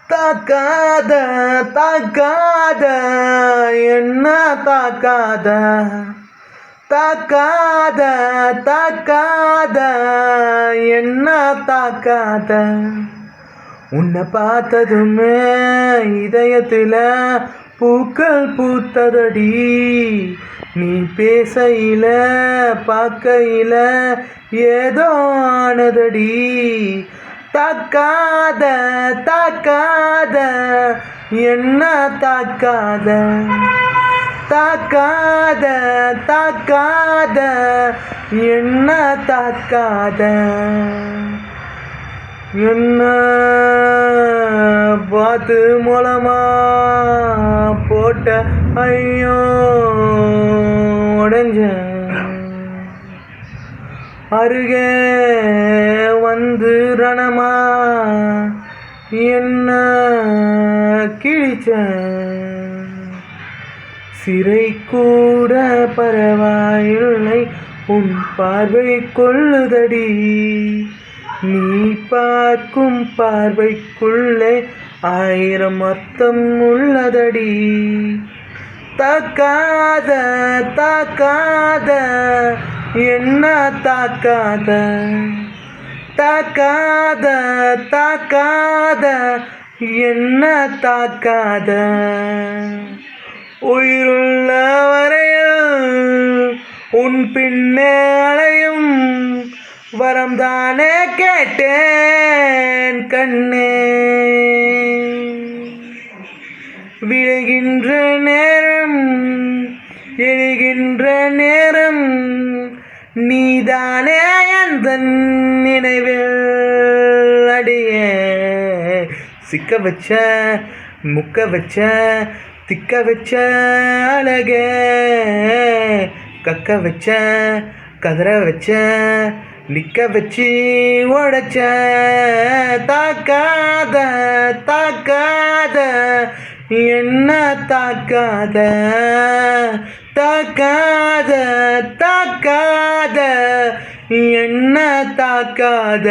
தாக்காத தாக்காத என்ன தாக்காத தாக்காத தாக்காத என்ன தாக்காத உன்னை பார்த்ததுமே இதயத்தில் பூக்கள் பூத்ததடி நீ பேசையில பார்க்கையில ஏதோ ஆனதடி தாக்காத தாக்காத என்ன தாக்காத தாக்காத தாக்காத என்ன தாக்காத என்ன பார்த்து மூலமா போட்ட ஐயோ உடஞ்ச அருகே வந்து ரணமா என்ன கிழிச்ச சிறை கூட பரவாயில்லை உன் பார்வை கொள்ளுதடி நீ பார்க்கும் பார்வைக்குள்ளே 1000 அர்த்தம் உள்ளதடி தாக்காத தாக்காத என்ன தாக்காத தாக்காத தாக்காத என்ன தாக்காத உயிருள்ள வரையில் உன் பின்னே அலையும் வரம்தானே கேட்டேன் கண்ணே விழுகின்ற நேரம் எழுகின்ற நேரம் நீதானே அந்த நினைவில் அடியே சிக்க வச்ச முக்க வச்ச திக்க வச்ச அழகே கக்க வச்ச கதற வச்ச நிக்க வச்சு உடைச்ச தாக்காத தாக்காத என்ன தாக்காத தாக்காத தாக்காத என்ன தாக்காத